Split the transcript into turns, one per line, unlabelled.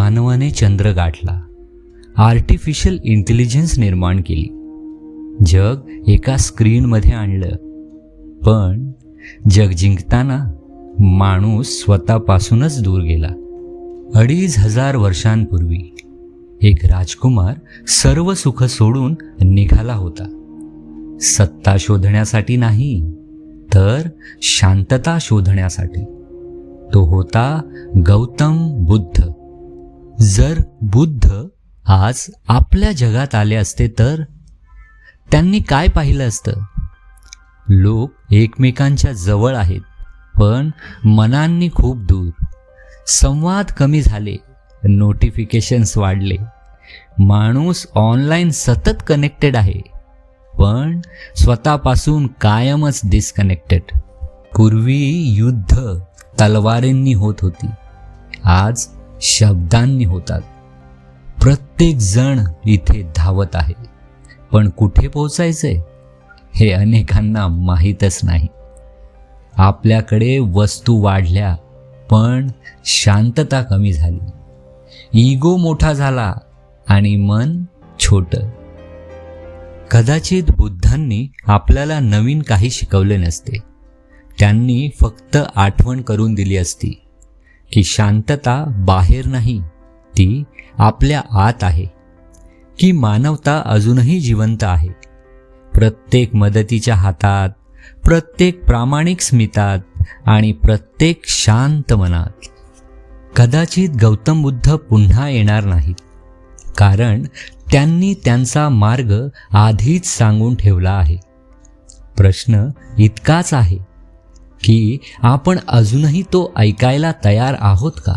मानवाने चंद्र गाठला, artificial intelligence निर्माण केली, जग एका स्क्रीनमध्ये आणलं. पण जग जिंकताना माणूस स्वतःपासूनच दूर गेला. 2500 वर्षांपूर्वी एक राजकुमार सर्व सुख सोडून निघाला होता. सत्ता शोधण्यासाठी नाही, तर शांतता शोधण्यासाठी. तो होता गौतम बुद्ध. जर बुद्ध आज आपल्या जगात आले असते तर त्यांनी काय पाहिलं असतं? लोक एकमेकांच्या जवळ आहेत, पण मनांनी खूप दूर. संवाद कमी झाले, नोटिफिकेशन्स वाढले. माणूस ऑनलाईन सतत कनेक्टेड आहे, पण स्वतःपासून कायमच डिस्कनेक्टेड. पूर्वी युद्ध तलवारींनी होत होती, आज शब्दांनी होतात. प्रत्येक जण इथे धावत आहे, पण कुठे पोचायचंय हे अनेकांना माहीतच नाही. आपल्याकडे वस्तू वाढल्या, पण शांतता कमी झाली. इगो मोठा झाला आणि मन छोटं. कदाचित बुद्धांनी आपल्याला नवीन काही शिकवले नसते. त्यांनी फक्त आठवण करून दिली असती की शांतता बाहेर नाही, ती आपल्या आत आहे. की मानवता अजूनही जिवंत आहे, प्रत्येक मदतीच्या हातात, प्रत्येक प्रामाणिक स्मितात आणि प्रत्येक शांत मनात. कदाचित गौतम बुद्ध पुन्हा येणार नाहीत, कारण त्यांनी त्यांचा मार्ग आधीच सांगून ठेवला आहे. प्रश्न इतकाच आहे की आपण अजूनही तो ऐकायला तयार आहोत का?